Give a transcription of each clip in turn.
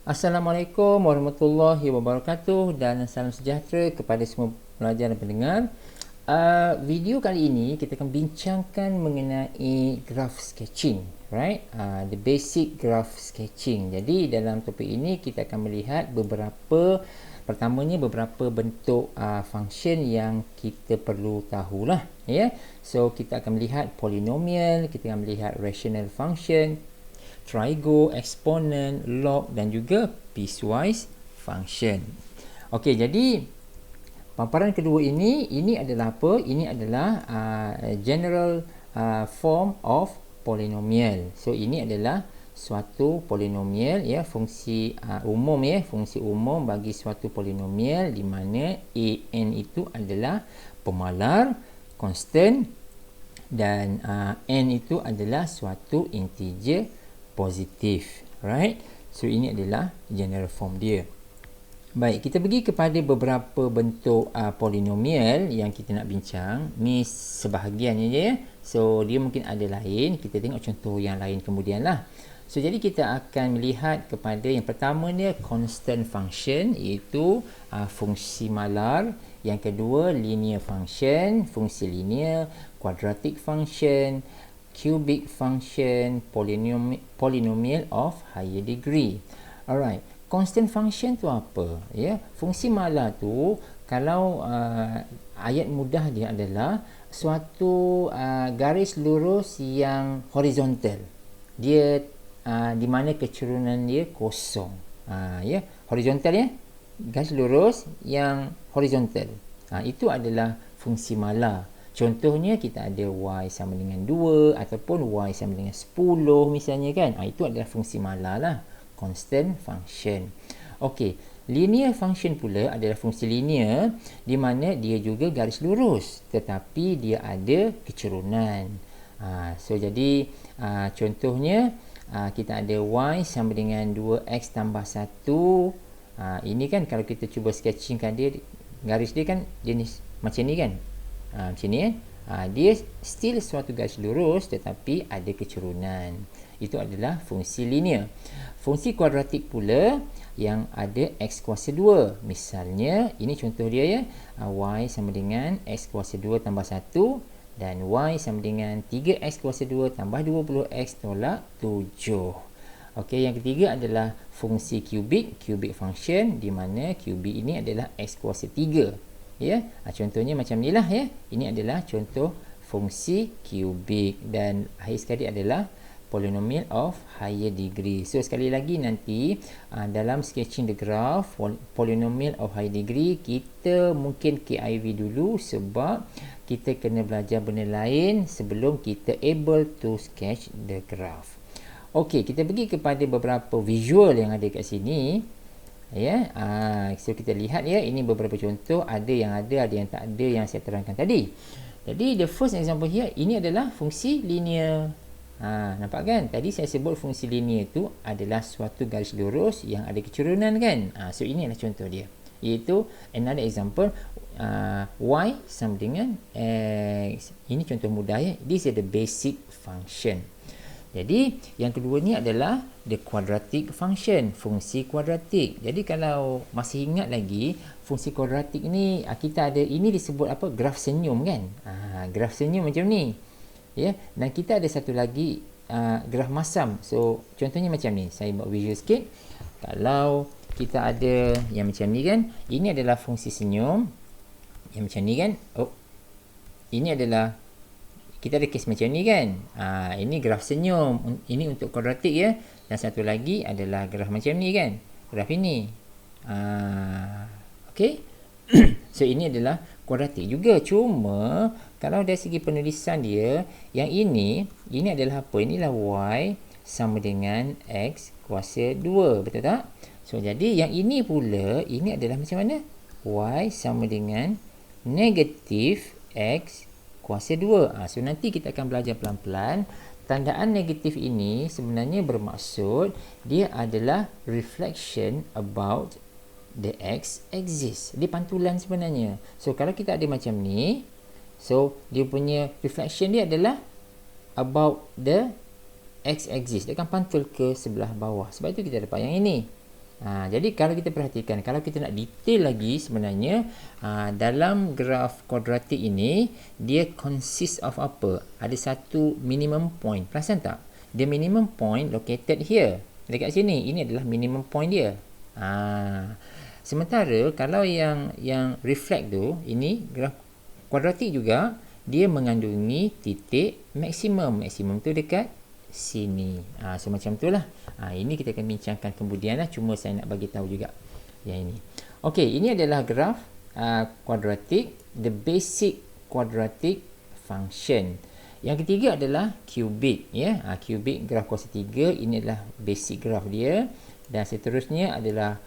Assalamualaikum warahmatullahi wabarakatuh dan salam sejahtera kepada semua pelajar dan pendengar. Video kali ini kita akan bincangkan mengenai graph sketching, right? The basic graph sketching. Jadi dalam topik ini kita akan melihat pertamanya beberapa bentuk function yang kita perlu tahulah, ya. So kita akan melihat polynomial, kita akan melihat rational function, trigo, exponent, log dan juga piecewise function. Okey, jadi paparan kedua ini adalah apa? Ini adalah general form of polynomial. So ini adalah suatu polinomial, ya, fungsi umum, ya, fungsi umum bagi suatu polinomial di mana an itu adalah pemalar, constant, dan n itu adalah suatu integer positif, right? So ini adalah general form dia. Baik, kita pergi kepada beberapa bentuk polinomial yang kita nak bincang. Ni sebahagiannya je, ya. So dia mungkin ada lain, kita tengok contoh yang lain kemudian lah. So jadi kita akan melihat kepada yang pertama ni constant function, iaitu fungsi malar. Yang kedua linear function, fungsi linear, quadratic function, cubic function, polynomial of higher degree. Alright, constant function tu apa? Ya, fungsi malar tu kalau ayat mudah dia adalah suatu garis lurus yang horizontal. Dia di mana kecurunan dia kosong. Ya, horizontal, ya. Garis lurus yang horizontal. Itu adalah fungsi malar. Contohnya kita ada y sama dengan 2 ataupun y sama dengan 10 misalnya, kan. Itu adalah fungsi malar lah, constant function. Okey, linear function pula adalah fungsi linear di mana dia juga garis lurus tetapi dia ada kecerunan. So jadi contohnya kita ada y sama dengan 2x tambah 1. Ini kan kalau kita cuba sketchingkan dia, garis dia kan jenis macam ni, kan. Macam ni, kan. Dia still suatu garis lurus tetapi ada kecerunan. Itu adalah fungsi linear. Fungsi kuadratik pula yang ada x kuasa 2. Misalnya, ini contoh dia, ya. Y sama dengan x kuasa 2 tambah 1 dan y sama dengan 3x kuasa 2 tambah 20x tolak 7. Okey, yang ketiga adalah fungsi cubic function di mana cubic ini adalah x kuasa 3. Ya, contohnya macam inilah, ya. Ini adalah contoh fungsi kubik dan akhir sekali adalah polynomial of higher degree. So sekali lagi nanti dalam sketching the graph polynomial of higher degree kita mungkin KIV dulu sebab kita kena belajar benda lain sebelum kita able to sketch the graph. Okey, kita pergi kepada beberapa visual yang ada kat sini. Ya, so kita lihat, ya, ini beberapa contoh, ada yang tak ada yang saya terangkan tadi. Jadi the first example here, ini adalah fungsi linear. Nampak kan? Tadi saya sebut fungsi linear tu adalah suatu garis lurus yang ada kecerunan, kan. So ini adalah contoh dia. Iaitu another example, y sama dengan x. Ini contoh mudah, ya. This is the basic function. Jadi yang kedua ni adalah the quadratic function, fungsi kuadratik. Jadi kalau masih ingat lagi, fungsi kuadratik ni kita ada, ini disebut apa? Graf senyum, kan. Graf senyum macam ni, ya. Dan kita ada satu lagi graf masam. So contohnya macam ni, saya buat visual sikit. Kalau kita ada yang macam ni, kan, ini adalah fungsi senyum yang macam ni, kan. Ini adalah, kita ada kes macam ni, kan. Ini graf senyum, ini untuk kuadratik, ya. Dan satu lagi adalah graf macam ni, kan. Graf ini. Okey. So ini adalah kuadratik juga. Cuma kalau dari segi penulisan dia, yang ini adalah apa? Inilah y sama dengan x kuasa 2, betul tak? So jadi yang ini pula, ini adalah macam mana? Y sama dengan negatif x kuasa 2. So nanti kita akan belajar pelan-pelan. Tandaan negatif ini sebenarnya bermaksud dia adalah reflection about the x-axis. Dia pantulan sebenarnya. So kalau kita ada macam ni, so dia punya reflection dia adalah about the x-axis. Dia akan pantul ke sebelah bawah. Sebab itu kita dapat yang ini. Jadi kalau kita perhatikan, kalau kita nak detail lagi sebenarnya, dalam graf kuadratik ini dia consist of apa? Ada satu minimum point. Perasan tak? The minimum point located here. Dekat sini, ini adalah minimum point dia. Sementara kalau yang reflect tu, ini graf kuadratik juga, dia mengandungi titik maksimum. Maksimum tu dekat sini. So macam tu lah. Ini kita akan bincangkan kemudian lah. Cuma saya nak bagi tahu juga yang ini. Okey, ini adalah graf kuadratik, the basic quadratic function. Yang ketiga adalah cubic, ya. Cubic graf kuasa 3, ini adalah basic graf dia, dan seterusnya adalah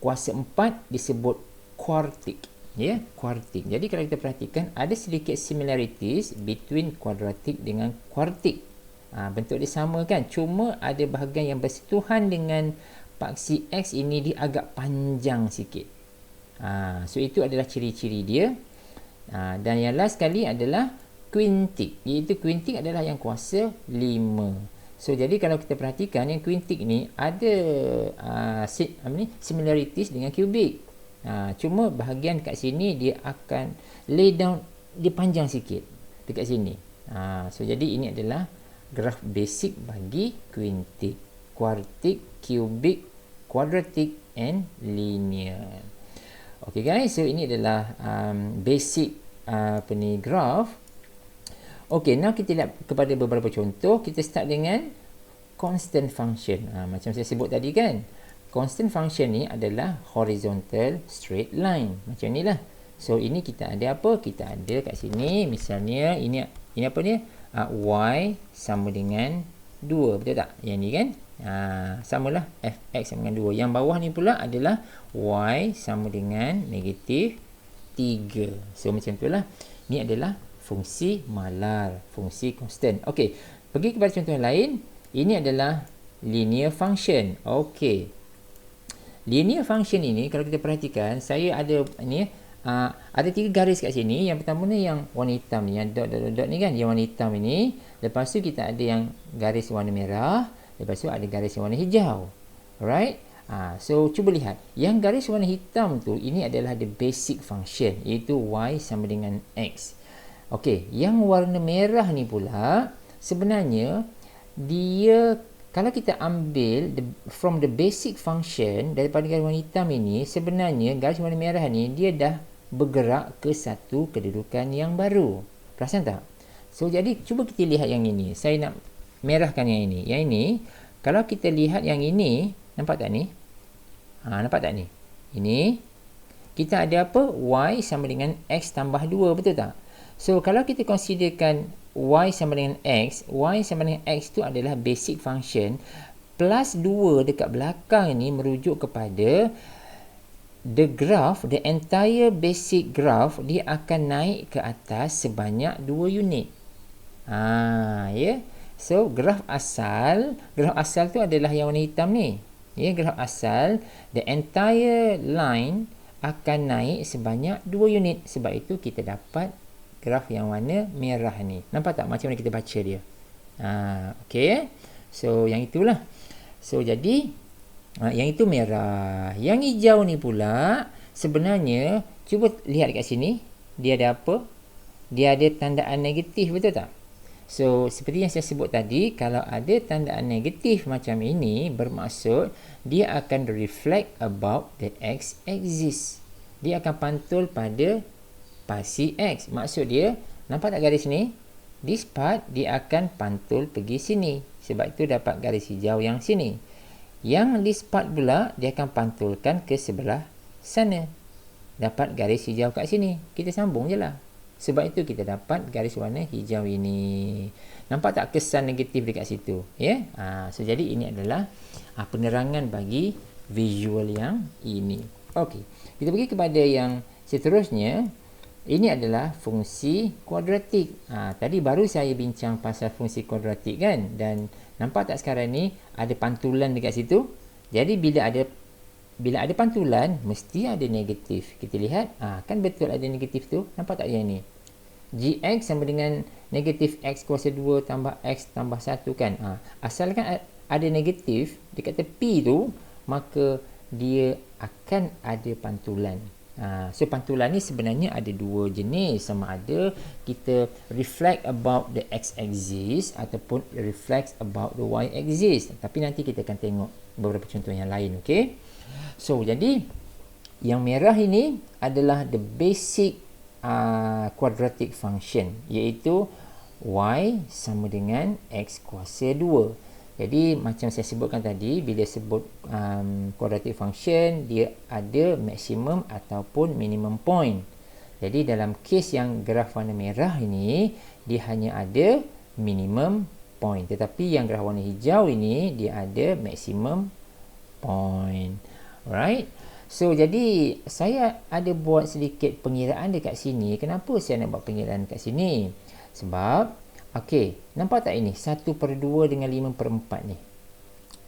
kuasa 4 disebut quartic, ya, quartic. Jadi kalau kita perhatikan ada sedikit similarities between quadratic dengan quartic. Bentuk dia sama kan, cuma ada bahagian yang bersentuhan dengan paksi X ini, dia agak panjang sikit. So itu adalah ciri-ciri dia. Dan yang last sekali adalah quintic, iaitu quintic adalah yang kuasa 5. So jadi kalau kita perhatikan yang quintic ni ada similarities dengan cubic. Cuma bahagian kat sini dia akan lay down, dia panjang sikit dekat sini. So jadi ini adalah graf basic bagi quintic, quartic, cubic, quadratic and linear. Okay guys, so ini adalah basic graph. Okay, now kita lihat kepada beberapa contoh. Kita start dengan constant function. Macam saya sebut tadi kan, constant function ni adalah horizontal straight line. Macam ni lah. So ini kita ada apa? Kita ada kat sini, misalnya ini apa ni? Y sama dengan 2, betul tak? Yang ni kan? Samalah, fx sama dengan 2. Yang bawah ni pula adalah y sama dengan negatif 3. So macam tu lah. Ni adalah fungsi malar, fungsi constant. Okey, pergi kepada contoh yang lain. Ini adalah linear function. Okey, linear function ini kalau kita perhatikan, saya ada ni ada 3 garis kat sini. Yang pertama ni yang warna hitam ni, yang dot ni kan, yang warna hitam ini. Lepas tu kita ada yang garis warna merah, lepas tu ada garis warna hijau. Alright. So cuba lihat, yang garis warna hitam tu, ini adalah the basic function, iaitu y sama dengan x. Okey, yang warna merah ni pula sebenarnya dia, kalau kita ambil from the basic function daripada garis warna hitam ini, sebenarnya garis warna merah ni dia dah bergerak ke satu kedudukan yang baru. Perasan tak? So jadi cuba kita lihat yang ini. Saya nak merahkan yang ini. Yang ini, kalau kita lihat yang ini, nampak tak ni? Nampak tak ni? Ini kita ada apa? Y sama dengan x tambah 2, betul tak? So kalau kita considerkan y sama dengan x, y sama dengan x tu adalah basic function, plus 2 dekat belakang ni merujuk kepada the graph, the entire basic graph, dia akan naik ke atas sebanyak 2 unit. So graf asal tu adalah yang warna hitam ni. Graf asal, the entire line akan naik sebanyak 2 unit. Sebab itu kita dapat graf yang warna merah ni. Nampak tak macam mana kita baca dia? Okey. So yang itulah. So jadi yang itu merah. Yang hijau ni pula sebenarnya, cuba lihat kat sini, dia ada apa? Dia ada tandaan negatif, betul tak? So seperti yang saya sebut tadi, kalau ada tandaan negatif macam ini, bermaksud dia akan reflect about the x axis. Dia akan pantul pada paksi X. Maksud dia, nampak tak garis ni? This part dia akan pantul pergi sini. Sebab itu dapat garis hijau yang sini. Yang this part pula dia akan pantulkan ke sebelah sana. Dapat garis hijau kat sini. Kita sambung je lah. Sebab itu kita dapat garis warna hijau ini. Nampak tak kesan negatif dekat situ? So jadi ini adalah penerangan bagi visual yang ini. Okey, kita pergi kepada yang seterusnya. Ini adalah fungsi kuadratik. Tadi baru saya bincang pasal fungsi kuadratik kan, dan nampak tak sekarang ni ada pantulan dekat situ. Jadi bila ada pantulan mesti ada negatif. Kita lihat, kan betul ada negatif tu. Nampak tak yang ni? Gx sama dengan negatif x kuasa 2 tambah x tambah 1 kan. Asalkan ada negatif dekat tepi tu, maka dia akan ada pantulan. So pantulan ni sebenarnya ada dua jenis, sama ada kita reflect about the x-axis ataupun reflect about the y-axis. Tapi nanti kita akan tengok beberapa contoh yang lain, okey. So jadi yang merah ini adalah the basic quadratic function, iaitu y sama dengan x kuasa 2. Jadi macam saya sebutkan tadi, bila sebut quadratic function, dia ada maksimum ataupun minimum point. Jadi dalam kes yang graf warna merah ini, dia hanya ada minimum point. Tetapi yang graf warna hijau ini, dia ada maksimum point. Alright. So jadi saya ada buat sedikit pengiraan dekat sini. Kenapa saya nak buat pengiraan dekat sini? Sebab okey, nampak tak ini 1/2 dengan 5/4 ni.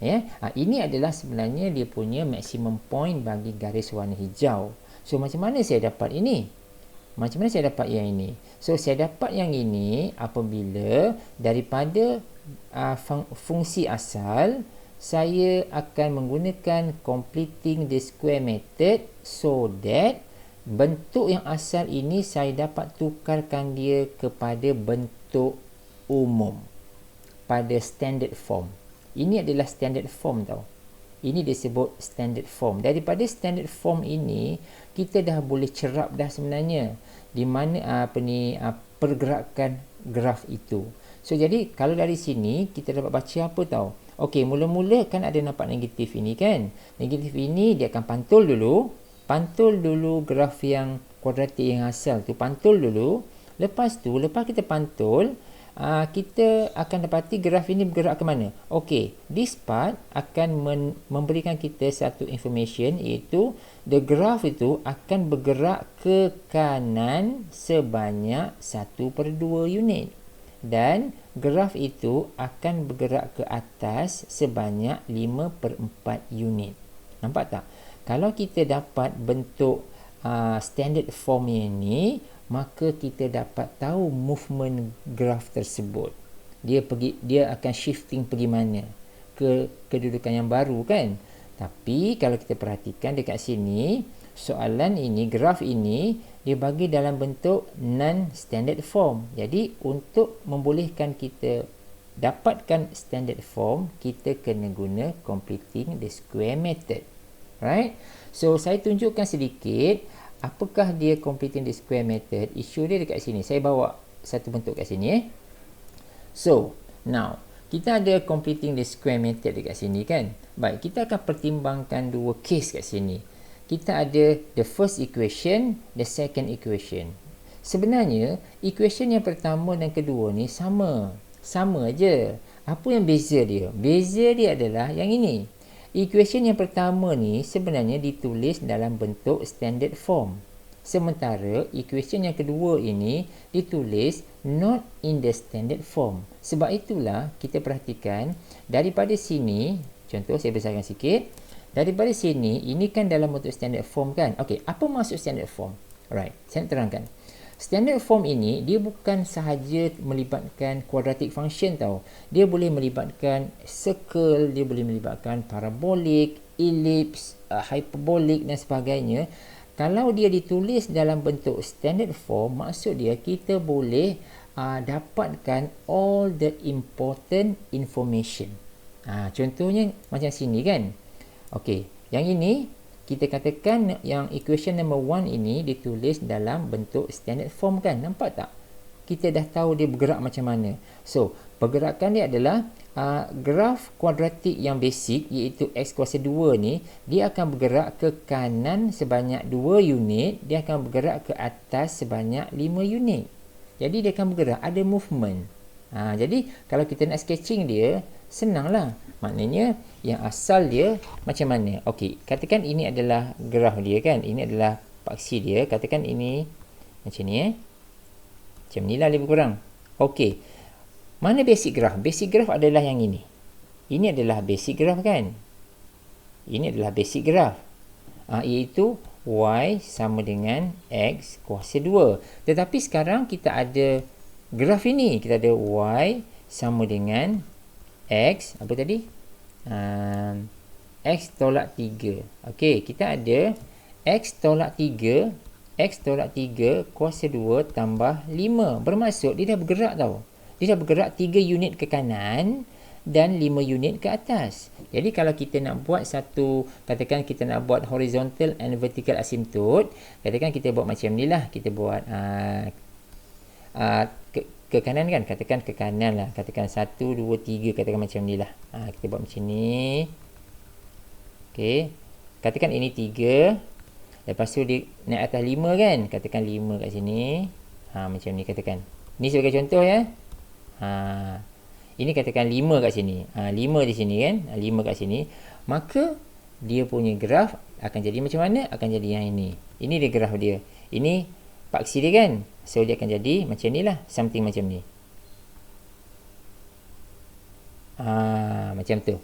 Ya, ini adalah sebenarnya dia punya maksimum point bagi garis warna hijau. So macam mana saya dapat ini? Macam mana saya dapat yang ini? So saya dapat yang ini apabila daripada fungsi asal, saya akan menggunakan completing the square method, so that bentuk yang asal ini saya dapat tukarkan dia kepada bentuk umum pada standard form. Ini adalah standard form tau. Ini disebut standard form. Daripada standard form ini, kita dah boleh cerap dah sebenarnya di mana pergerakan graf itu. So jadi kalau dari sini kita dapat baca apa tau? Okey, mula-mula kan ada nampak negatif ini kan. Negatif ini dia akan pantul dulu. Pantul dulu graf yang kuadratik yang asal tu, pantul dulu. Lepas tu, lepas kita pantul, kita akan dapati graf ini bergerak ke mana. Okey, this part akan memberikan kita satu information, iaitu the graph itu akan bergerak ke kanan sebanyak 1/2 unit. Dan graf itu akan bergerak ke atas sebanyak 5/4 unit. Nampak tak? Kalau kita dapat bentuk standard form ini, maka kita dapat tahu movement graf tersebut. Dia akan shifting pergi mana? Ke kedudukan yang baru kan? Tapi kalau kita perhatikan dekat sini, soalan ini, graf ini, dia bagi dalam bentuk non-standard form. Jadi untuk membolehkan kita dapatkan standard form, kita kena guna completing the square method. Right? So saya tunjukkan sedikit apakah dia completing the square method. Isu dia dekat sini. Saya bawa satu bentuk kat sini. So, now kita ada completing the square method dekat sini kan. Baik, kita akan pertimbangkan dua case kat sini. Kita ada the first equation, the second equation. Sebenarnya, equation yang pertama dan kedua ni sama. Sama aja. Apa yang beza dia? Beza dia adalah yang ini. Equation yang pertama ni sebenarnya ditulis dalam bentuk standard form. Sementara equation yang kedua ini ditulis not in the standard form. Sebab itulah kita perhatikan daripada sini, contoh saya besarkan sikit. Daripada sini, ini kan dalam bentuk standard form kan. Okey, apa maksud standard form? Alright, saya nak terangkan. Standard form ini, dia bukan sahaja melibatkan quadratic function tau. Dia boleh melibatkan circle, dia boleh melibatkan parabolik, ellipse, hyperbolic dan sebagainya. Kalau dia ditulis dalam bentuk standard form, maksud dia kita boleh dapatkan all the important information. Contohnya macam sini kan. Okey, yang ini kita katakan yang equation number 1 ini ditulis dalam bentuk standard form kan. Nampak tak? Kita dah tahu dia bergerak macam mana. So, pergerakan dia adalah graf kuadratik yang basic, iaitu x kuasa 2 ni, dia akan bergerak ke kanan sebanyak 2 unit, dia akan bergerak ke atas sebanyak 5 unit. Jadi dia akan bergerak, ada movement. Jadi kalau kita nak sketching dia, senanglah. Maknanya yang asal dia macam mana. Okey, katakan ini adalah graf dia kan. Ini adalah paksi dia. Katakan ini macam ni Macam ni lah lebih kurang. Okey. Mana basic graph? Basic graph adalah yang ini. Ini adalah basic graph kan. Ini adalah basic graph. Iaitu y sama dengan x kuasa 2. Tetapi sekarang kita ada graf ini. Kita ada y sama dengan x, apa tadi? X tolak 3. Okey, kita ada X tolak 3, X tolak 3 kuasa 2 tambah 5. Bermaksud dia dah bergerak tau. Dia dah bergerak 3 unit ke kanan dan 5 unit ke atas. Jadi kalau kita nak buat satu, katakan kita nak buat horizontal and vertical asymptote, katakan kita buat macam ni lah. Kita buat ke kanan kan, katakan ke kanan lah, katakan 1, 2, 3, katakan macam ni lah. Kita buat macam ni. Okey, katakan ini 3, lepas tu dia naik atas 5 kan, katakan 5 kat sini. Macam ni katakan. Ni sebagai contoh ya. Ini katakan 5 kat sini. 5 di sini kan, 5 kat sini. Maka dia punya graf akan jadi macam mana? Akan jadi yang ini. Ini dia graf dia. Ini paksi dia kan. So dia akan jadi macam ni lah, something macam ni. Macam tu.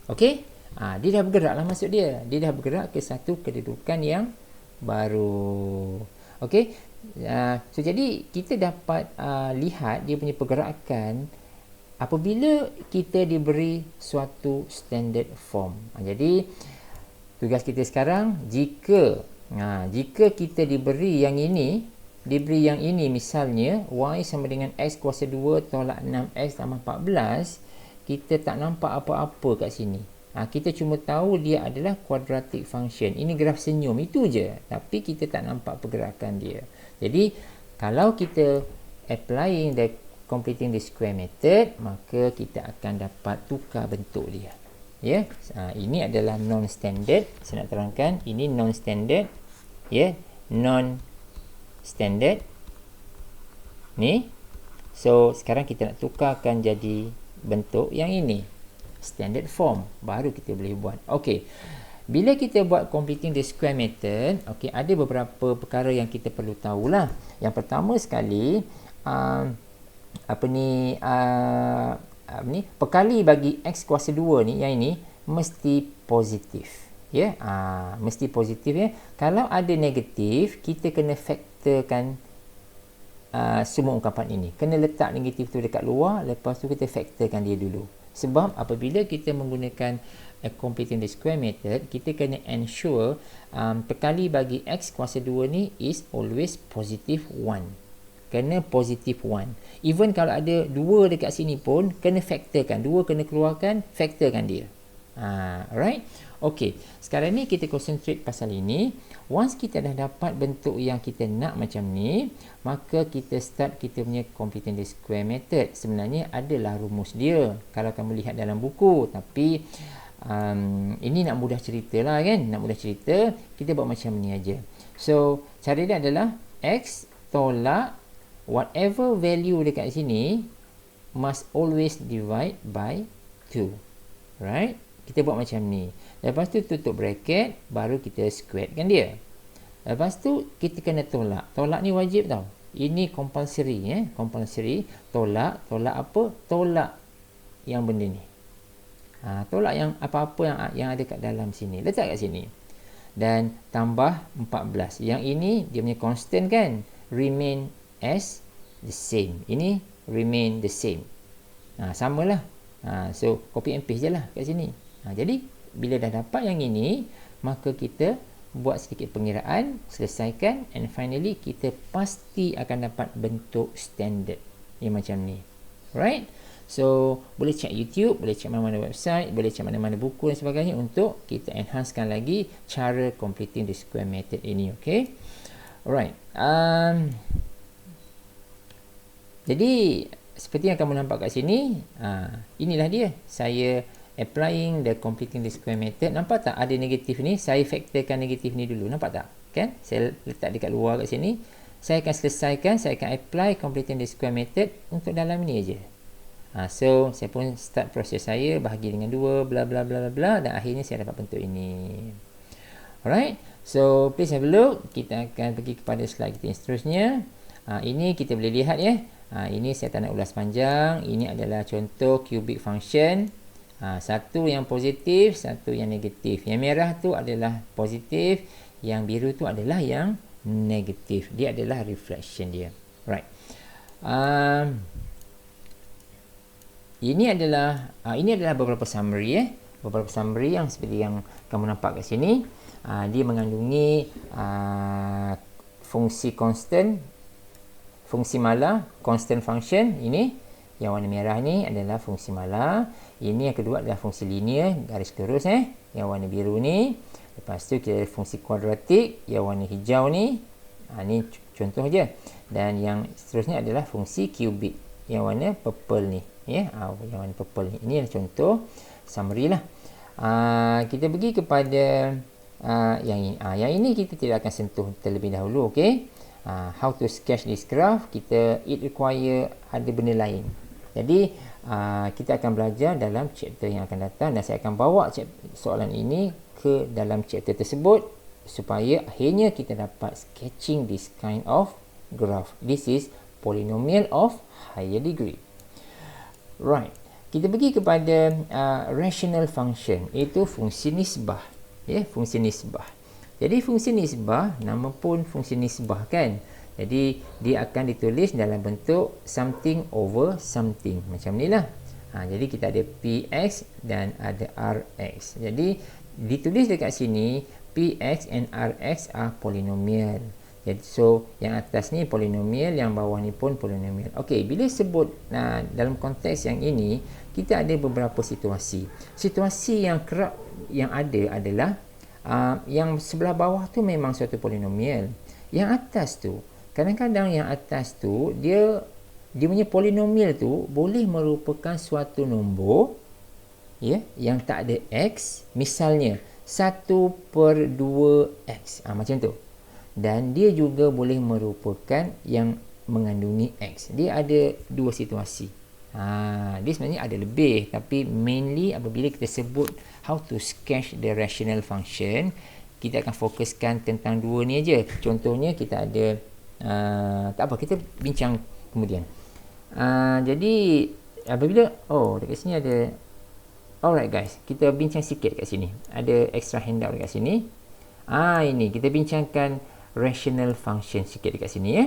Okey? Dia dah bergerak lah maksud dia. Dia dah bergerak ke satu kedudukan yang baru. Okey? So jadi kita dapat lihat dia punya pergerakan apabila kita diberi suatu standard form. Jadi tugas kita sekarang, jika kita diberi yang ini, misalnya y sama dengan x kuasa 2 tolak 6x tambah 14, kita tak nampak apa-apa kat sini. Kita cuma tahu dia adalah quadratic function. Ini graf senyum, itu je. Tapi kita tak nampak pergerakan dia. Jadi kalau kita applying the completing the square method, maka kita akan dapat tukar bentuk dia. Ya, ini adalah non-standard. Saya nak terangkan, ini non-standard. Ya, non-standard. Ni. So, sekarang kita nak tukarkan jadi bentuk yang ini. Standard form. Baru kita boleh buat. Okey. Bila kita buat completing the square method, okey, ada beberapa perkara yang kita perlu tahulah. Yang pertama sekali, perkali bagi x kuasa 2 ni, yang ini mesti positif. Ya, mesti positif ya. Kalau ada negatif, kita kena factorkan semua ungkapan ini. Kena letak negatif tu dekat luar, lepas tu kita factorkan dia dulu. Sebab apabila kita menggunakan completing the square method, kita kena ensure perkali bagi x kuasa 2 ni is always positive 1. Kena positif 1. Even kalau ada 2 dekat sini pun, kena factorkan. 2 kena keluarkan, factorkan dia. Alright? Okay. Sekarang ni kita concentrate pasal ini. Once kita dah dapat bentuk yang kita nak macam ni, maka kita start kita punya completing the square method. Sebenarnya adalah rumus dia kalau kamu lihat dalam buku. Tapi ini nak mudah cerita lah kan. Nak mudah cerita, kita buat macam ni aja. So, cara dia adalah x tolak whatever value dekat sini must always divide by 2. Right? Kita buat macam ni. Lepas tu tutup bracket, baru kita squarekan dia. Lepas tu kita kena tolak. Tolak ni wajib tau. Ini compulsory ya, compulsory. Tolak apa? Tolak yang benda ni. Tolak yang apa-apa yang ada kat dalam sini. Letak kat sini. Dan tambah 14. Yang ini dia punya constant kan? Remain as the same. Ini remain the same. Samalah. So copy and paste je lah kat sini. Jadi bila dah dapat yang ini, maka kita buat sedikit pengiraan, selesaikan, and finally kita pasti akan dapat bentuk standard yang macam ni. Right? So boleh check YouTube, boleh check mana-mana website, boleh check mana-mana buku dan sebagainya untuk kita enhancekan lagi cara completing the square method ini. Okay? Alright. Jadi seperti yang kamu nampak kat sini, inilah dia. Saya applying the completing the square method. Nampak tak ada negatif ni? Saya factorkan negatif ni dulu. Nampak tak? Kan? Saya letak dekat luar kat sini. Saya akan selesaikan, saya akan apply completing the square method untuk dalam ni aja. So saya pun start proses saya, bahagi dengan 2, bla bla bla bla, dan akhirnya saya dapat bentuk ini. Alright? So please have a look. Kita akan pergi kepada slide kita yang seterusnya. Ini kita boleh lihat ya. Ini saya tak nak ulas panjang. Ini adalah contoh cubic function. Satu yang positif, satu yang negatif. Yang merah tu adalah positif, yang biru tu adalah yang negatif. Dia adalah reflection dia. Right. Ini adalah beberapa summary beberapa summary yang seperti yang kamu nampak kat sini. Dia mengandungi fungsi constant, fungsi malar, constant function. Ini yang warna merah ni adalah fungsi malar. Ini yang kedua adalah fungsi linear, garis lurus yang warna biru ni. Lepas tu kita ada fungsi kuadratik yang warna hijau ni. Ni contoh je. Dan yang seterusnya adalah fungsi kubik yang warna purple ni, yang warna purple ni. Ini adalah contoh summary lah. Kita pergi kepada yang ini. Yang ini kita tidak akan sentuh terlebih dahulu, okey. How to sketch this graph, it require ada benda lain. Jadi kita akan belajar dalam chapter yang akan datang, dan saya akan bawa soalan ini ke dalam chapter tersebut supaya akhirnya kita dapat sketching this kind of graph. This is polynomial of higher degree. Right. Kita pergi kepada rational function, iaitu fungsi nisbah. Fungsi nisbah. Jadi fungsi nisbah, nama pun fungsi nisbah kan. Jadi dia akan ditulis dalam bentuk something over something. Macam ni lah. Jadi kita ada Px dan ada Rx. Jadi ditulis dekat sini Px and Rx are polynomial. Jadi so yang atas ni polinomial, yang bawah ni pun polinomial. Okey, bila sebut dalam konteks yang ini, kita ada beberapa situasi. Situasi yang kerap yang ada adalah yang sebelah bawah tu memang suatu polinomial. Yang atas tu, kadang-kadang yang atas tu dia punya polinomial tu boleh merupakan suatu nombor yang tak ada x, misalnya 1/2x, macam tu. Dan dia juga boleh merupakan yang mengandungi x. Dia ada dua situasi. Dia sebenarnya ada lebih, tapi mainly apabila kita sebut how to sketch the rational function, kita akan fokuskan tentang dua ni aja. Contohnya kita ada tak apa, kita bincang kemudian. Jadi apabila dekat sini ada, alright guys, kita bincang sikit kat sini. Ada extra handout dekat sini. Ini kita bincangkan rational function sikit dekat sini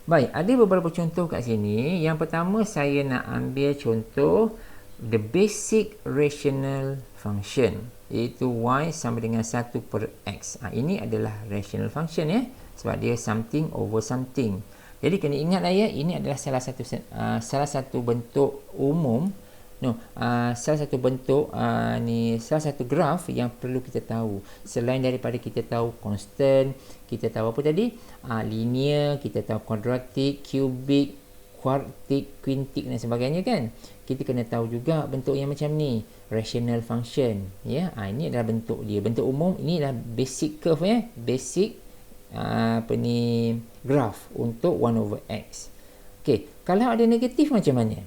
Baik, ada beberapa contoh kat sini. Yang pertama saya nak ambil contoh the basic rational function, iaitu y sama dengan 1/x. Ini adalah rational function sebab dia something over something. Jadi kena ingat ini adalah salah satu bentuk umum. Salah satu bentuk salah satu graf yang perlu kita tahu. Selain daripada kita tahu constant, kita tahu apa tadi? Linear, kita tahu kuadratik, kubik, kuartik, quintik dan sebagainya kan. Kita kena tahu juga bentuk yang macam ni, rational function. Ini adalah bentuk dia. Bentuk umum ini adalah basic curve basic graph untuk 1/x. Okey, kalau ada negatif macam mana?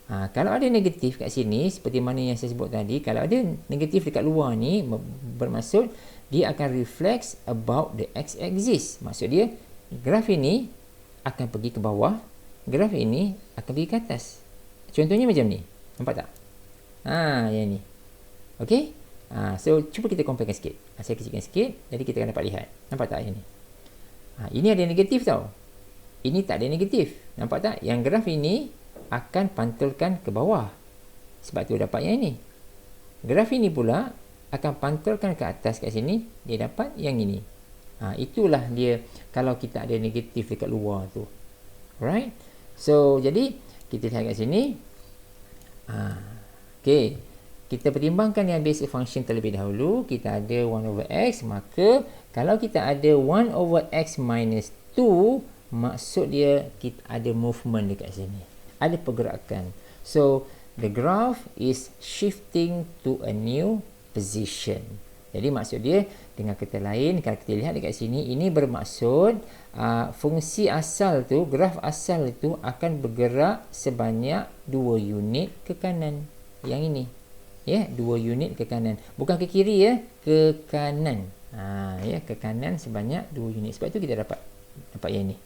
Kalau ada negatif kat sini, seperti mana yang saya sebut tadi, kalau ada negatif dekat luar ni, bermaksud dia akan reflect about the x-axis. Maksud dia, graf ini akan pergi ke bawah, graf ini akan pergi ke atas. Contohnya macam ni. Nampak tak? Yang ni. Okey? So, cuba kita comparekan sikit. Saya kecilkan sikit, jadi kita akan dapat lihat. Nampak tak yang ni? Ini ada negatif tau. Ini tak ada negatif. Nampak tak? Yang graf ini akan pantulkan ke bawah. Sebab tu dapat yang ini. Graf ini pula akan pantulkan ke atas kat sini, dia dapat yang ini. Itulah dia kalau kita ada negatif dekat luar tu. Alright? So, jadi kita lihat kat sini. Okey. Kita pertimbangkan yang basic function terlebih dahulu. Kita ada 1/x, maka kalau kita ada 1/x minus 2, maksud dia kita ada movement dekat sini. Ada pergerakan. So, the graph is shifting to a new position. Jadi maksud dia, dengan kata lain, kalau kita lihat dekat sini, ini bermaksud fungsi asal tu, graf asal itu akan bergerak sebanyak 2 unit ke kanan. Yang ini. 2 unit ke kanan. Bukan ke kiri ke kanan. Ke kanan sebanyak 2 unit. Sebab tu kita dapat yang ini.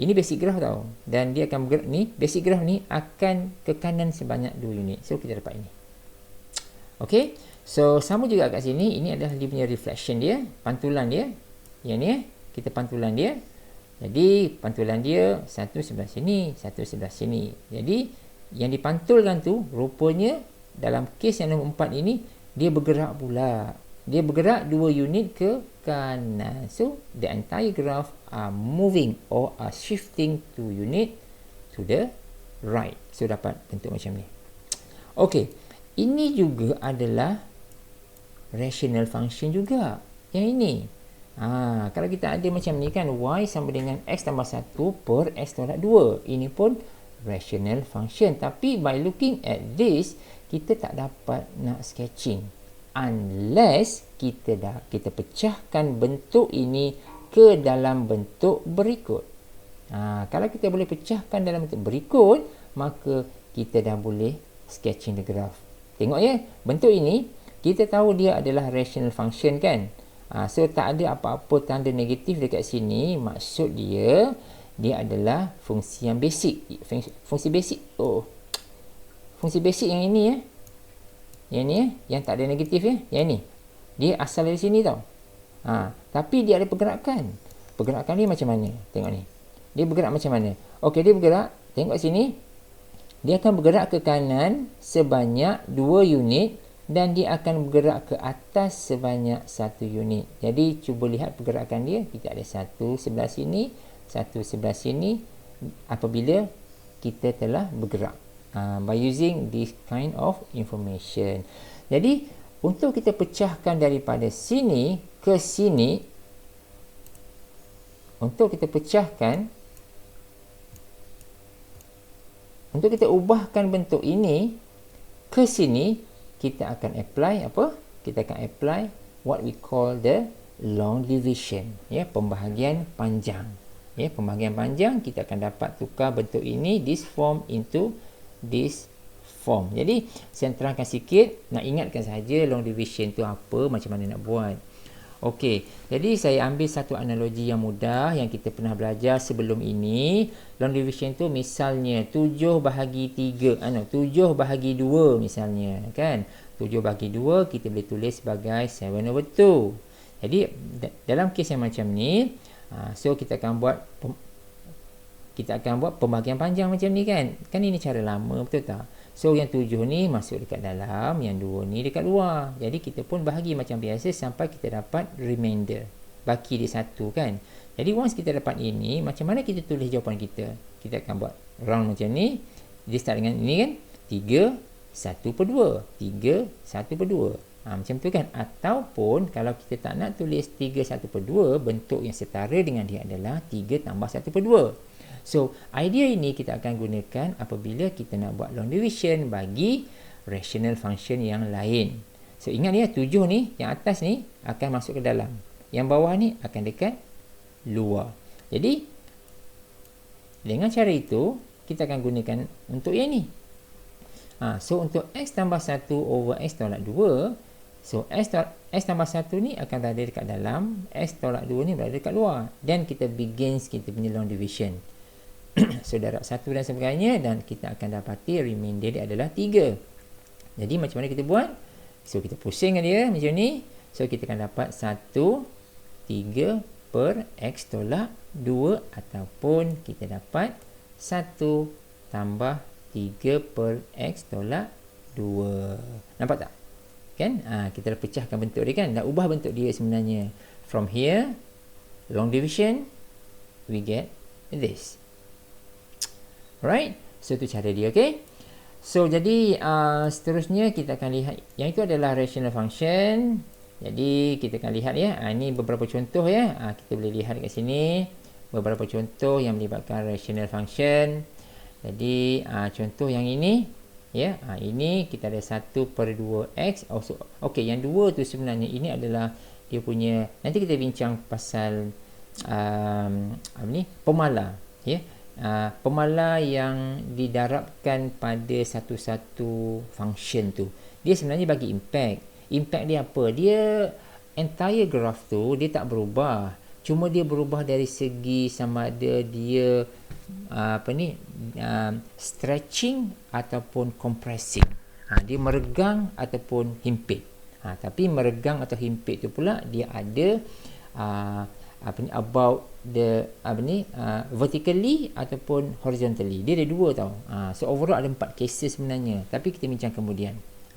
Ini basic graph tau, dan dia akan bergerak ni, basic graph ni akan ke kanan sebanyak 2 unit. So kita dapat ini. Okey, so sama juga kat sini. Ini adalah dia punya reflection dia, pantulan dia. Yang ni kita pantulan dia. Jadi pantulan dia satu sebelah sini, satu sebelah sini. Jadi yang dipantulkan tu rupanya dalam kes yang nombor 4 ini, dia bergerak pula. Dia bergerak 2 unit ke kanan. So, the entire graph are moving or are shifting 2 unit to the right. So, dapat bentuk macam ni. Okey, ini juga adalah rational function juga. Yang ini. Kalau kita ada macam ni kan, y sama dengan x tambah 1 per x tolak 2. Ini pun rational function. Tapi by looking at this, kita tak dapat nak sketching. Unless kita pecahkan bentuk ini ke dalam bentuk berikut. Kalau kita boleh pecahkan dalam bentuk berikut, maka kita dah boleh sketching the graph. Tengok ya, bentuk ini kita tahu dia adalah rational function kan. So tak ada apa-apa tanda negatif dekat sini. Maksud dia adalah fungsi yang basic. Fungsi basic. Fungsi basic yang ini ya. Yang ni ya, yang tak ada negatif ya. Yang ni. Dia asal dari sini tau. Tapi dia ada pergerakan. Pergerakan dia macam mana? Tengok ni. Dia bergerak macam mana? Okey, dia bergerak. Tengok sini. Dia akan bergerak ke kanan sebanyak 2 unit. Dan dia akan bergerak ke atas sebanyak 1 unit. Jadi, cuba lihat pergerakan dia. Kita ada satu sebelah sini, satu sebelah sini. Apabila kita telah bergerak. By using this kind of information. Jadi, untuk kita pecahkan daripada sini ke sini. Untuk kita pecahkan. Untuk kita ubahkan bentuk ini ke sini. Kita akan apply apa? Kita akan apply what we call the long division, ya, pembahagian panjang. Ya, pembahagian panjang kita akan dapat tukar bentuk ini this form into this form. Jadi, saya terangkan sikit, nak ingatkan saja long division tu apa, macam mana nak buat. Okey, jadi saya ambil satu analogi yang mudah yang kita pernah belajar sebelum ini. Long division tu misalnya 7 bahagi 3, 7 bahagi 2 misalnya, kan? 7 bahagi 2 kita boleh tulis sebagai 7/2. Jadi dalam kes yang macam ni, so kita akan buat pembahagian panjang macam ni kan. Kan ini cara lama, betul tak? So yang 7 ni masuk dekat dalam, yang 2 ni dekat luar. Jadi kita pun bahagi macam biasa sampai kita dapat remainder. Baki dia 1 kan. Jadi once kita dapat ini, macam mana kita tulis jawapan kita? Kita akan buat round macam ni. Dia start dengan ini kan. 3, 1/2. 3, 1/2. Macam tu kan. Ataupun kalau kita tak nak tulis 3, 1/2, bentuk yang setara dengan dia adalah 3 tambah 1/2. So, idea ini kita akan gunakan apabila kita nak buat long division bagi rational function yang lain. So, ingat ya, 7 ni, yang atas ni akan masuk ke dalam. Yang bawah ni akan dekat luar. Jadi, dengan cara itu, kita akan gunakan untuk yang ni. So, untuk x tambah 1 over x tolak 2, so, x tambah 1 ni akan berada dekat dalam, x tolak 2 ni berada dekat luar. Dan kita begins kita punya long division. So, darab 1 dan sebagainya, dan kita akan dapati remainder dia adalah 3. Jadi, macam mana kita buat? So, kita pusingkan dia macam ni. So, kita akan dapat 1, 3 per x tolak 2, ataupun kita dapat 1 tambah 3 per x tolak 2. Nampak tak? Kan? Kita dah pecahkan bentuk dia kan? Dah ubah bentuk dia sebenarnya. From here, long division, we get this. Alright, so itu cara dia, okay? So, jadi seterusnya kita akan lihat, yang itu adalah rational function. Jadi, kita akan lihat ya, ini beberapa contoh ya. Kita boleh lihat kat sini, beberapa contoh yang melibatkan rational function. Jadi, contoh yang ini, ya, ini kita ada 1/2x. Okay, yang 2 tu sebenarnya, ini adalah dia punya, nanti kita bincang pasal pemala, ya. Pemala yang didarabkan pada satu-satu function tu, dia sebenarnya bagi impact. Impact dia apa? Dia entire graph tu dia tak berubah, cuma dia berubah dari segi sama ada dia stretching ataupun compressing. Dia meregang ataupun himpit. Tapi meregang atau himpit tu pula dia ada about the vertically ataupun horizontally. Dia ada dua tau. So overall ada 4 cases sebenarnya, tapi kita bincang kemudian.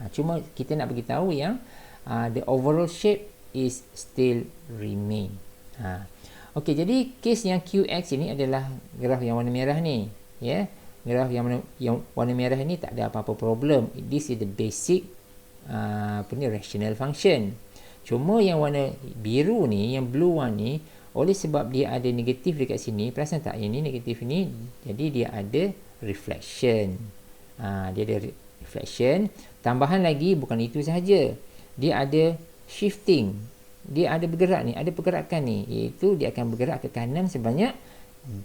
Cuma kita nak bagi tahu yang the overall shape is still remain. Okey, jadi kes yang QX ini adalah graf yang warna merah ni, ya. Graf yang warna merah ni tak ada apa-apa problem. This is the basic rational function. Cuma yang warna biru ni, yang blue one ni, oleh sebab dia ada negatif dekat sini, perasan tak, yang ni negatif ni, jadi dia ada reflection. Dia ada reflection. Tambahan lagi, bukan itu sahaja, dia ada shifting. Dia ada bergerak ni, ada pergerakan ni, iaitu dia akan bergerak ke kanan sebanyak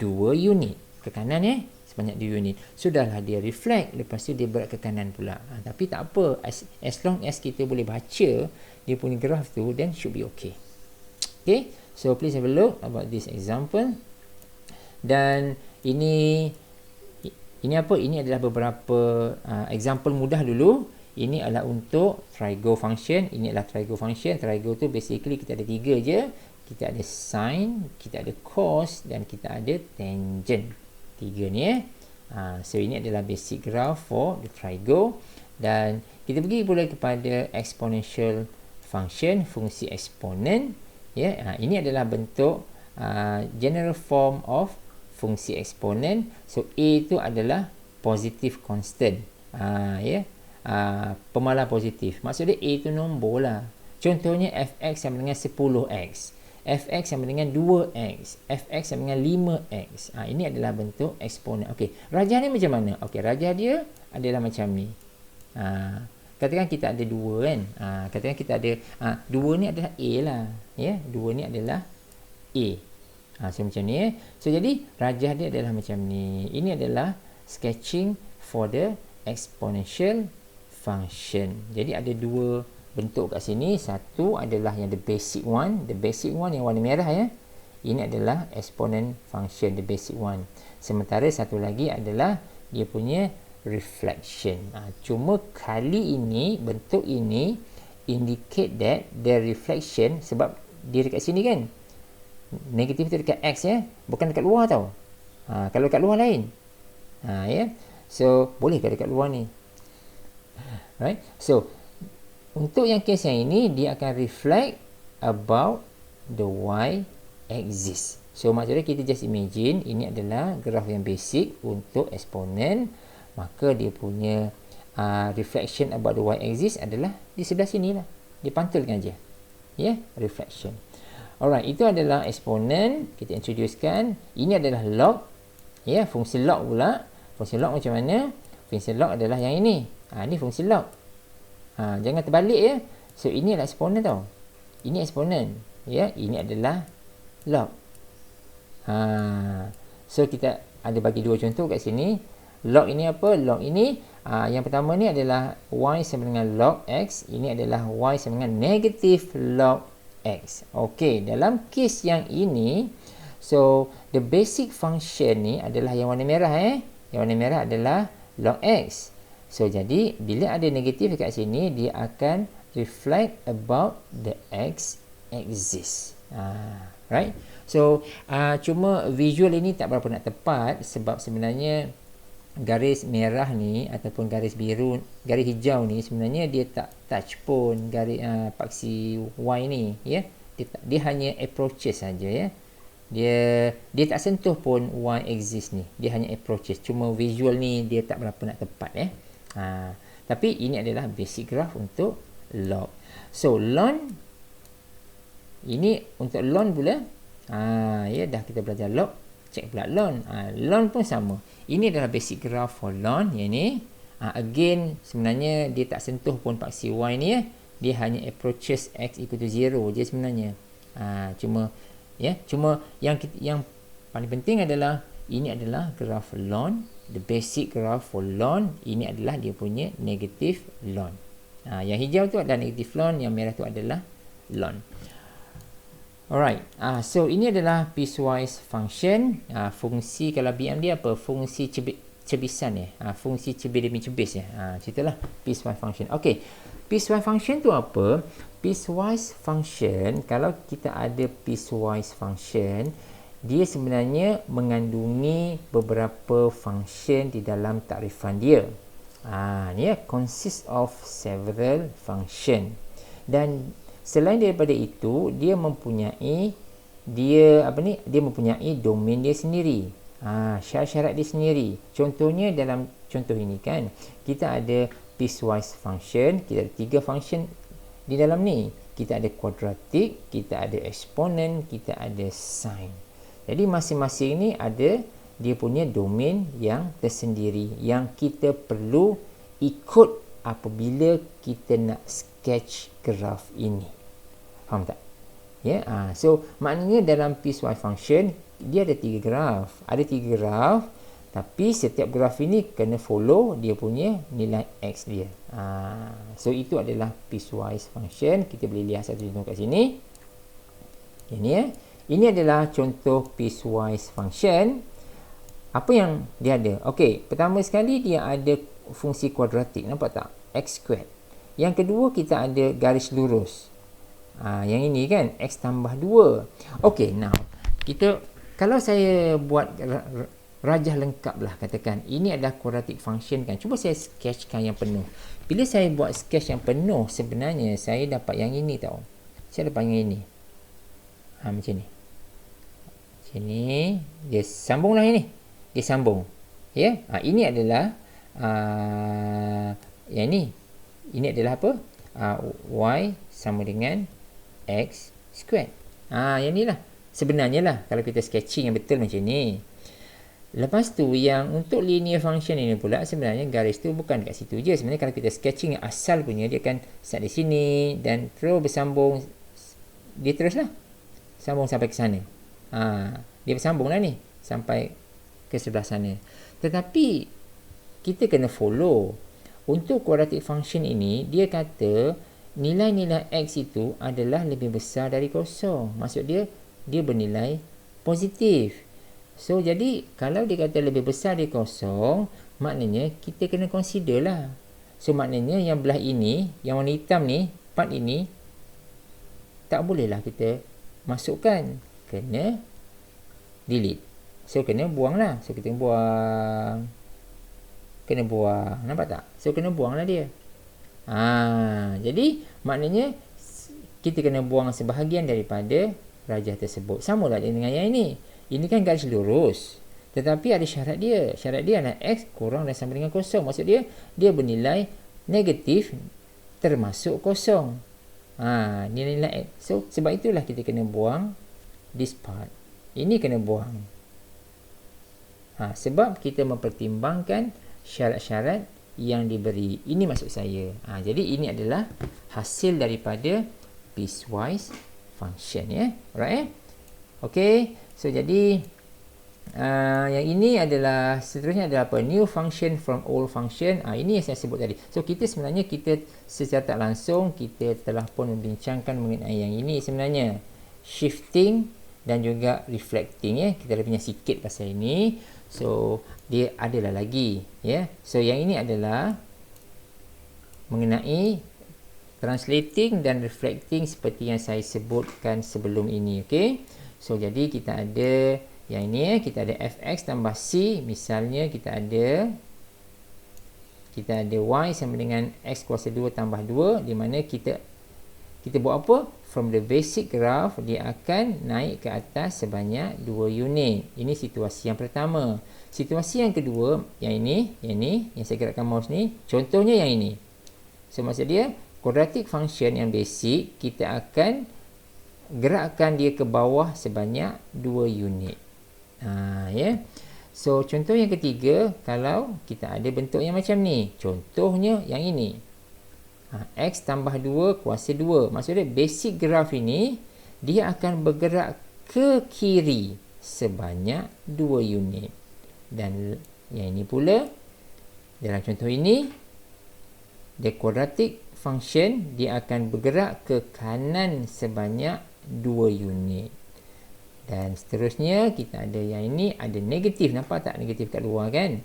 2 unit. Ke kanan sebanyak 2 unit. Sudahlah dia reflect, lepas tu dia bergerak ke kanan pula. Tapi tak apa, as long as kita boleh baca dia punya graph tu, then should be okay. Okay, so please have a look about this example. Dan ini apa? Ini adalah beberapa example mudah dulu. Ini adalah untuk trigo function. Ini adalah trigo function. Trigo tu basically kita ada 3 je. Kita ada sine, kita ada cos dan kita ada tangent. 3 ni so ini adalah basic graph for the trigo. Dan kita pergi pula kepada exponential function, fungsi eksponen. Ini adalah bentuk general form of fungsi eksponen. So A itu adalah positive constant. Pemalar positif. Maksudnya A itu nombor lah. Contohnya fx sama dengan 10x, fx sama dengan 2x, fx sama dengan 5x. Ini adalah bentuk eksponen. Okey, rajah ni macam mana? Okey, rajah dia adalah macam ni. Katakan kita ada 2 kan. Katakan kita ada 2 ni adalah A lah. 2 ni adalah A. So macam ni. So jadi rajah dia adalah macam ni. Ini adalah sketching for the exponential function. Jadi ada 2 bentuk kat sini. Satu adalah yang the basic one. The basic one yang warna merah Ini adalah exponent function, the basic one. Sementara satu lagi adalah dia punya reflection. Cuma kali ini bentuk ini indicate that the reflection, sebab dia dekat sini kan. Negatif tu dekat X bukan dekat luar tau. Kalau dekat luar lain. So boleh ke dekat luar ni? Right? So untuk yang case yang ini, dia akan reflect about the y axis. So maksudnya kita just imagine ini adalah graf yang basic untuk eksponen, maka dia punya reflection about the y axis adalah di sebelah sini lah. Dipantulkan aja. Reflection. Alright, itu adalah eksponen kita introducekan. Ini adalah log. Fungsi log pula. Fungsi log macam mana? Fungsi log adalah yang ini. Ini fungsi log. Jangan terbalik So ini adalah eksponen tau. Ini eksponen. Ini adalah log. So kita ada bagi 2 contoh kat sini. Log ini apa? Log ini yang pertama ni adalah y sama dengan log x. Ini adalah y sama dengan negatif log x. Okey, dalam kes yang ini, so the basic function ni adalah yang warna merah Yang warna merah adalah log x. So jadi bila ada negatif dekat sini, dia akan reflect about the x axis. Right? So cuma visual ini tak berapa nak tepat, sebab sebenarnya garis merah ni ataupun garis biru, garis hijau ni sebenarnya dia tak touch pun garis paksi y ni. Dia hanya approaches saja. Dia tak sentuh pun y axis ni. Dia hanya approaches. Cuma visual ni dia tak berapa nak tepat tapi ini adalah basic graph untuk log. So ln ini untuk ln pula. Dah kita belajar log, cek pula ln. Ln pun sama. Ini adalah basic graph for ln yang ni. Again sebenarnya dia tak sentuh pun paksi y ni Dia hanya approaches x equal to 0 je sebenarnya. Cuma yang paling penting adalah ini adalah graph ln. The basic graph for ln ini adalah dia punya negatif ln. Yang hijau tu adalah negatif ln, yang merah tu adalah ln. Alright. So ini adalah piecewise function. Fungsi kalau BM dia apa? Fungsi cebisan fungsi cebis demi cebis ceritalah piecewise function. Okey. Piecewise function tu apa? Piecewise function, kalau kita ada piecewise function, dia sebenarnya mengandungi beberapa function di dalam takrifan dia. Ni ya, consists of several function. Dan selain daripada itu, dia mempunyai domain dia sendiri. Syarat-syarat dia sendiri. Contohnya dalam contoh ini kan, kita ada piecewise function, kita ada 3 function di dalam ni. Kita ada quadratic, kita ada exponent, kita ada sine. Jadi masing-masing ni ada dia punya domain yang tersendiri yang kita perlu ikut apabila kita nak sketch graf ini. Faham tak? So maknanya dalam piecewise function dia ada 3 graf. Ada 3 graf, tapi setiap graf ini kena follow dia punya nilai x dia. So itu adalah piecewise function. Kita boleh lihat satu contoh kat sini. Ini ya. Ini adalah contoh piecewise function. Apa yang dia ada? Okey, pertama sekali dia ada fungsi kuadratik. Nampak tak? X squared. Yang kedua kita ada garis lurus. Yang ini kan x tambah 2. Okey, now kita, kalau saya buat rajah lengkap lah, katakan ini adalah quadratic function kan. Cuba saya sketchkan yang penuh. Bila saya buat sketch yang penuh, sebenarnya saya dapat yang ini tau. Saya dapat yang ini. Macam ni. Macam ni. Dia sambung lah ini. Dia sambung. Ya. Ini adalah yang ni. Ini adalah apa? Y sama dengan X squared. Yang ni lah. Sebenarnya lah, kalau kita sketching yang betul macam ni. Lepas tu, yang untuk linear function ini pula, sebenarnya garis tu bukan dekat situ je. Sebenarnya kalau kita sketching yang asal punya, dia akan start di sini dan terus bersambung. Dia terus lah. Sambung sampai ke sana. Dia bersambung lah ni. Sampai ke sebelah sana. Tetapi, kita kena follow. Untuk quadratic function ini, dia kata nilai-nilai x itu adalah lebih besar dari kosong. Maksud dia bernilai positif. So, jadi kalau dia kata lebih besar dari kosong, maknanya kita kena consider lah. So, maknanya yang belah ini, yang warna hitam ni, part ini, tak bolehlah kita masukkan. Kena delete. So, kena buang lah. So, kita buang. Kena buang. Nampak tak? So, kena buang lah dia. Jadi maknanya kita kena buang sebahagian daripada rajah tersebut. Sama lah dengan yang ini. Ini kan garis lurus. Tetapi ada syarat dia. Syarat dia adalah x kurang dan sama dengan kosong. Maksud dia bernilai negatif termasuk kosong. Nilai x. So sebab itulah kita kena buang this part. Ini kena buang. Sebab kita mempertimbangkan syarat-syarat yang diberi. Ini maksud saya. Jadi ini adalah hasil daripada piecewise function ya. Alright. Okey. So jadi yang ini adalah seterusnya adalah apa? New function from old function. Ini yang saya sebut tadi. So kita sebenarnya secara tak langsung kita telah pun membincangkan mengenai yang ini sebenarnya. Shifting dan juga reflecting ya. Kita dah punya sikit pasal ini. So dia adalah lagi ya. So yang ini adalah mengenai translating dan reflecting seperti yang saya sebutkan sebelum ini. Okey. So jadi kita ada yang ini ya, kita ada fx tambah c. Misalnya kita ada y sama dengan x kuasa 2 tambah 2, di mana kita buat apa? From the basic graph, dia akan naik ke atas sebanyak 2 unit. Ini situasi yang pertama. Situasi yang kedua, yang saya gerakkan mouse ni, contohnya yang ini. So maksud dia, quadratic function yang basic, kita akan gerakkan dia ke bawah sebanyak 2 unit. So contoh yang ketiga, kalau kita ada bentuk yang macam ni, contohnya yang ini. X tambah 2 kuasa 2. Maksudnya basic graph ini dia akan bergerak ke kiri sebanyak 2 unit. Dan yang ini pula dalam contoh ini, the quadratic function dia akan bergerak ke kanan sebanyak 2 unit. Dan seterusnya kita ada yang ini, ada negatif. Nampak tak negatif kat luar kan?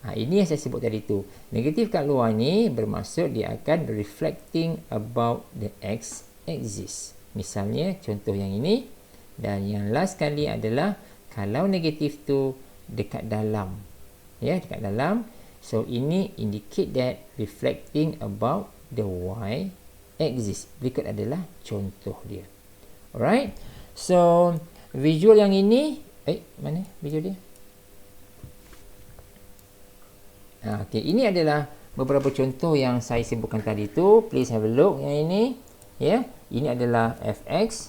Ini yang saya sebut tadi tu. Negatif kat luar ni bermaksud dia akan reflecting about the x-axis. Misalnya contoh yang ini. Dan yang last kali adalah kalau negatif tu dekat dalam. Ya, dekat dalam. So ini indicate that reflecting about the y axis. Berikut adalah contoh dia. Alright. So visual yang ini, mana visual dia? Okay, ini adalah beberapa contoh yang saya sebutkan tadi tu. Please have a look yang ini. Ya, ini adalah fx.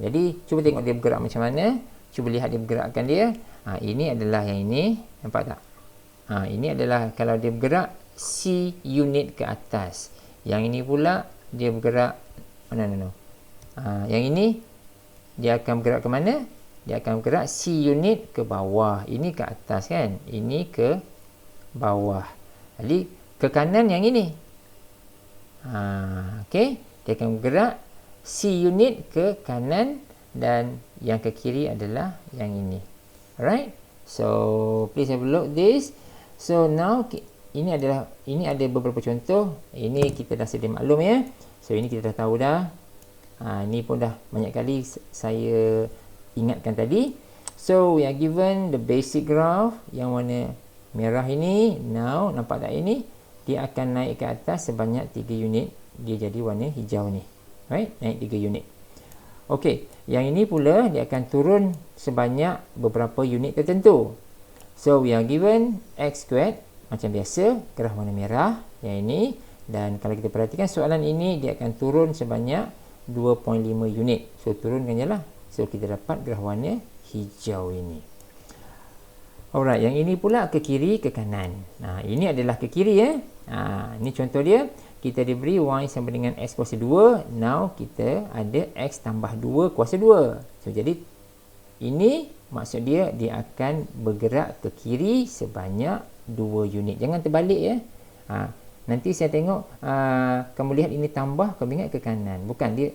Jadi cuba tengok dia bergerak macam mana. Cuba lihat dia bergerakkan dia. Ini adalah yang ini. Nampak tak? Ini adalah kalau dia bergerak C unit ke atas. Yang ini pula dia bergerak yang ini dia akan bergerak ke mana? Dia akan bergerak C unit ke bawah. Ini ke atas kan? Ini ke bawah. Jadi ke kanan yang ini. Okey, dia akan bergerak C unit ke kanan dan yang ke kiri adalah yang ini. Alright. So please have a look this. So now ini ada beberapa contoh. Ini kita dah sedia maklum ya. So ini kita dah tahu dah. Ini pun dah banyak kali saya ingatkan tadi. So we are given the basic graph yang warna merah ini. Now nampak tak ini? Dia akan naik ke atas sebanyak 3 unit. Dia jadi warna hijau ni. Right? Naik 3 unit. Okey, yang ini pula dia akan turun sebanyak beberapa unit tertentu. So we are given x squared macam biasa, graf warna merah yang ini, dan kalau kita perhatikan soalan ini dia akan turun sebanyak 2.5 unit. So turunkan je lah. So kita dapat graf warna hijau ini. Alright, yang ini pula ke kiri ke kanan. Ini adalah ke kiri ya. Ini contoh dia. Kita diberi y sama dengan x kuasa 2. Now kita ada x tambah 2 kuasa 2. So jadi ini maksud dia akan bergerak ke kiri sebanyak 2 unit. Jangan terbalik ya. Nanti saya tengok kamu lihat ini tambah, kamu ingat ke kanan. Bukan, dia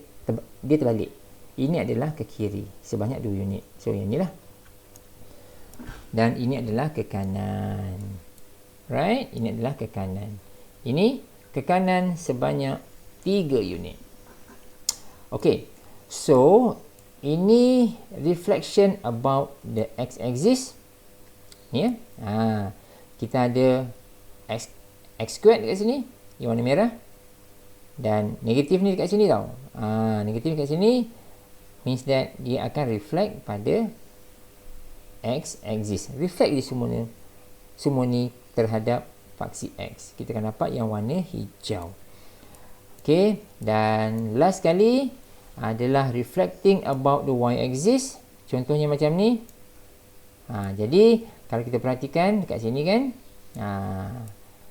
terbalik. Ini adalah ke kiri sebanyak 2 unit. So yang inilah. Dan ini adalah ke kanan. Right? Ini adalah ke kanan. Ini ke kanan sebanyak 3 unit. Okay. So ini reflection about the x-axis. Ya. Kita ada x squared dekat sini, yang warna merah. Dan negatif ni dekat sini tau. Negatif dekat sini means that dia akan reflect pada x-axis. Reflect di semua ni terhadap faksi x. Kita akan dapat yang warna hijau. Okay. Dan last kali adalah reflecting about the y-axis. Contohnya macam ni. Jadi kalau kita perhatikan dekat sini kan,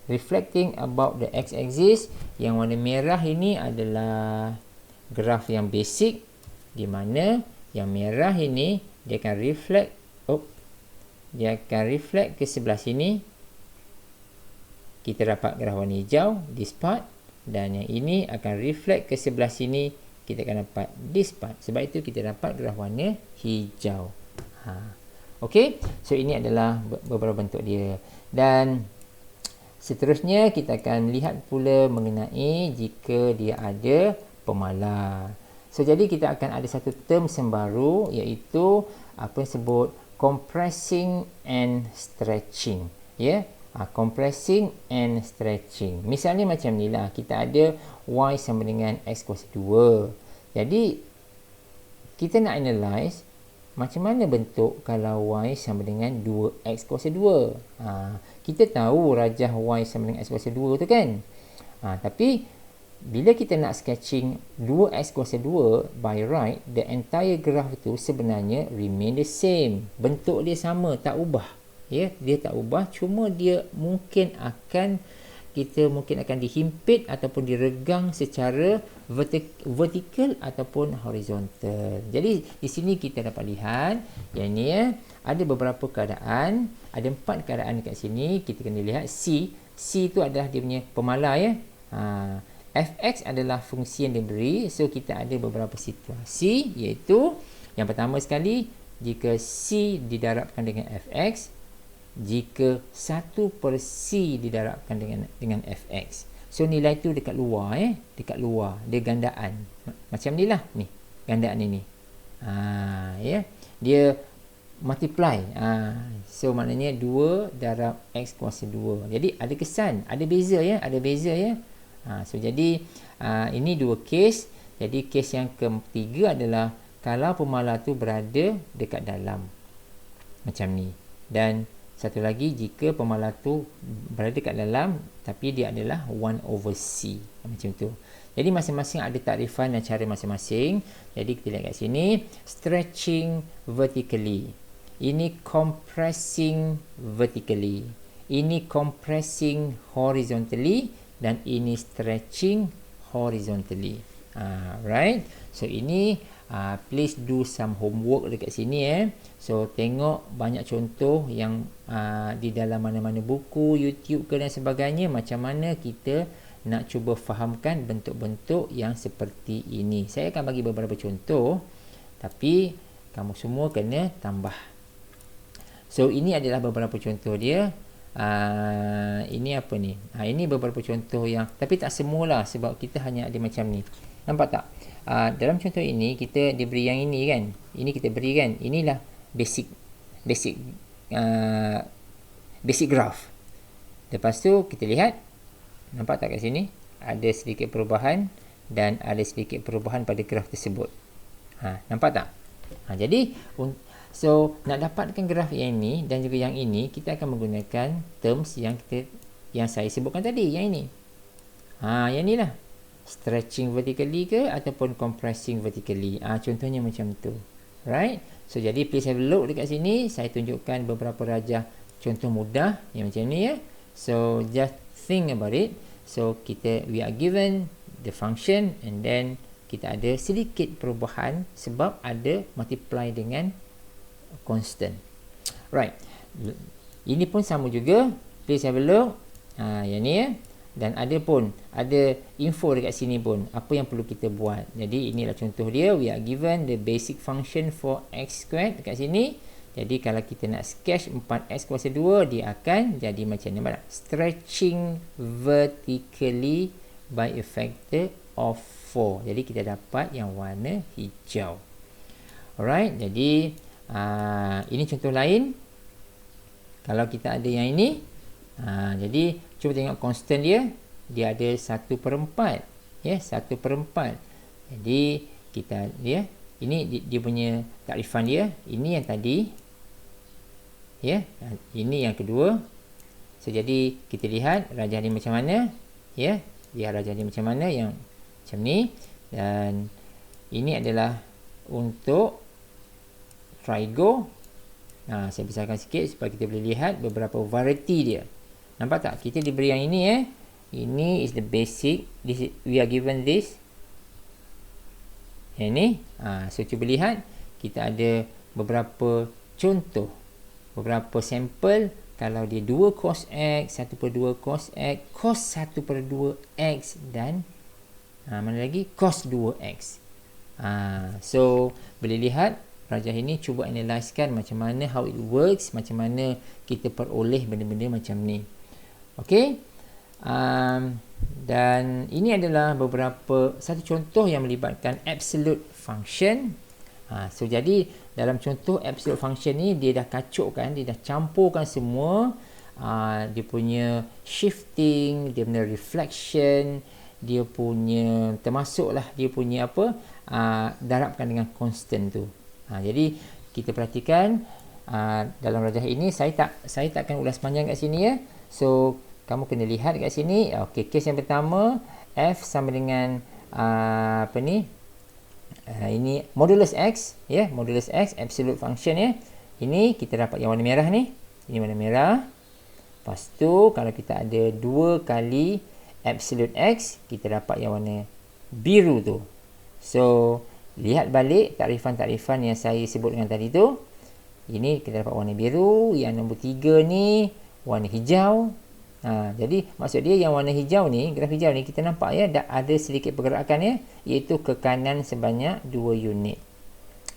reflecting about the x-axis, yang warna merah ini adalah graf yang basic, di mana yang merah ini dia akan reflect ke sebelah sini. Kita dapat graf warna hijau this part, dan yang ini akan reflect ke sebelah sini. Kita akan dapat this part. Sebab itu kita dapat graf warna hijau. Okey, so ini adalah beberapa bentuk dia. Dan seterusnya kita akan lihat pula mengenai jika dia ada pemalar. So jadi kita akan ada satu term baru, iaitu apa yang sebut compressing and stretching. Ya, compressing and stretching. Misalnya macam ni lah, kita ada y sama dengan x kuasa 2. Jadi kita nak analyse macam mana bentuk kalau y sama dengan 2x kuasa 2. Kita tahu rajah y sama dengan x kuasa 2 tu kan. Tapi bila kita nak sketching 2x kuasa 2 by right, the entire graph tu sebenarnya remain the same. Bentuk dia sama, tak ubah. Ya, dia tak ubah, cuma dia mungkin akan dihimpit ataupun diregang secara vertikal ataupun horizontal. Jadi di sini kita dapat lihat yang ni ada beberapa keadaan, ada 4 keadaan dekat sini. Kita kena lihat C tu adalah dia punya pemalar ya. Fx adalah fungsi yang diberi. So kita ada beberapa situasi, iaitu yang pertama sekali, jika C didarabkan dengan Fx, jika 1/C didarabkan dengan Fx. So nilai tu dekat luar dekat luar, dia gandaan. Macam ni lah ni, gandaan ini. Ya. Dia multiply. So maknanya 2 darab X kuasa 2. Jadi ada kesan, ada beza ya, ada beza ya. So jadi ini dua kes. Jadi kes yang ketiga adalah kalau pemalar tu berada dekat dalam. Macam ni. Dan satu lagi, jika pemalar tu berada dekat dalam tapi dia adalah 1/C. Macam tu. Jadi masing-masing ada takrifan dan cara masing-masing. Jadi kita lihat kat sini, stretching vertically. Ini compressing vertically. Ini compressing horizontally. Dan ini stretching horizontally. Right? So ini please do some homework dekat sini So tengok banyak contoh yang di dalam mana-mana buku, YouTube ke dan sebagainya, macam mana kita nak cuba fahamkan bentuk-bentuk yang seperti ini. Saya akan bagi beberapa contoh, tapi kamu semua kena tambah. So ini adalah beberapa contoh dia. Ini apa ni? Ini beberapa contoh yang, tapi tak semualah sebab kita hanya ada macam ni. Nampak tak? Dalam contoh ini kita diberi yang ini kan. Ini kita beri kan. Inilah basic graph. Lepas tu kita lihat, nampak tak kat sini? Ada sedikit perubahan dan ada sedikit perubahan pada graf tersebut. Nampak tak? Jadi so nak dapatkan graf yang ini dan juga yang ini, kita akan menggunakan terms yang saya sebutkan tadi, yang ini. Yang ni lah. Stretching vertically ke ataupun compressing vertically. Contohnya macam tu. Right? So jadi please have a look dekat sini. Saya tunjukkan beberapa rajah contoh mudah yang macam ni ya. So just think about it. So we are given the function and then kita ada sedikit perubahan sebab ada multiply dengan constant. Right. Ini pun sama juga. Please have a look. Yang ni ya. Dan ada info dekat sini pun apa yang perlu kita buat. Jadi inilah contoh dia. We are given the basic function for x squared dekat sini. Jadi kalau kita nak sketch 4x kuasa 2, dia akan jadi macam ni. Stretching vertically by a factor of 4. Jadi kita dapat yang warna hijau. Alright. Jadi ini contoh lain. Kalau kita ada yang ini, jadi cuba tengok constant dia ada 1/4 ya, 1/4. Jadi kita ini dia punya takrifan dia. Ini yang tadi ya, ini yang kedua. So jadi kita lihat rajah dia macam mana ya, dia rajah dia macam mana, yang macam ni. Dan ini adalah untuk trigo. Saya besarkan sikit supaya kita boleh lihat beberapa variety dia. Nampak tak? Kita diberi yang ini Ini is the basic. We are given this. Yang ni. So cuba lihat. Kita ada beberapa contoh. Beberapa sampel. Kalau dia 2 cos X, 1/2 cos X, cos 1/2 X dan mana lagi? Cos 2X. So boleh lihat rajah ini. Cuba analysekan macam mana how it works. Macam mana kita peroleh benda-benda macam ni. Okey. Dan ini adalah satu contoh yang melibatkan absolute function. So jadi dalam contoh absolute function ni, dia dah kacukkan, dia dah campurkan semua. Dia punya shifting, dia punya reflection, dia punya termasuklah dia punya darabkan dengan constant tu. Jadi kita perhatikan dalam rajah ini, saya takkan ulas panjang kat sini ya. So kamu kena lihat kat sini. Okey, kes yang pertama, f sama dengan ini modulus x ya, modulus x absolute function ya. Ini kita dapat yang warna merah ni. Ini warna merah. Lepas tu kalau kita ada 2 kali absolute x, kita dapat yang warna biru tu. So lihat balik takrifan-takrifan yang saya sebut dengan tadi tu. Ini kita dapat warna biru. Yang nombor 3 ni warna hijau. Jadi maksud dia yang warna hijau ni, graf hijau ni, kita nampak ya, dah ada sedikit pergerakan ya, iaitu ke kanan sebanyak 2 unit.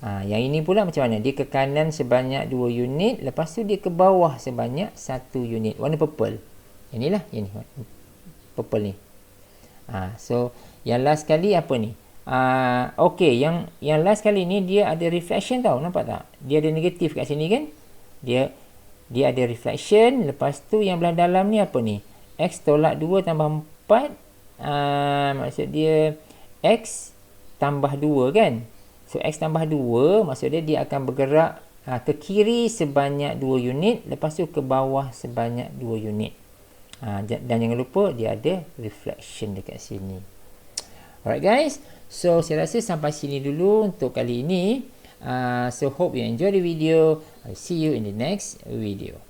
Yang ini pula macam mana? Dia ke kanan sebanyak 2 unit, lepas tu dia ke bawah sebanyak 1 unit. Warna purple. Yang ni lah, yang ni purple ni. So yang last sekali apa ni? Okey, yang last kali ni dia ada reflection tau, nampak tak? Dia ada negatif kat sini kan? Dia ada reflection. Lepas tu yang belah dalam ni apa ni? X tolak 2 tambah 4. Maksud dia X tambah 2 kan? So X tambah 2 maksud dia akan bergerak ke kiri sebanyak 2 unit, lepas tu ke bawah sebanyak 2 unit. Dan jangan lupa dia ada reflection dekat sini. Alright guys, so saya rasa sampai sini dulu untuk kali ini. So hope you enjoy the video. I'll see you in the next video.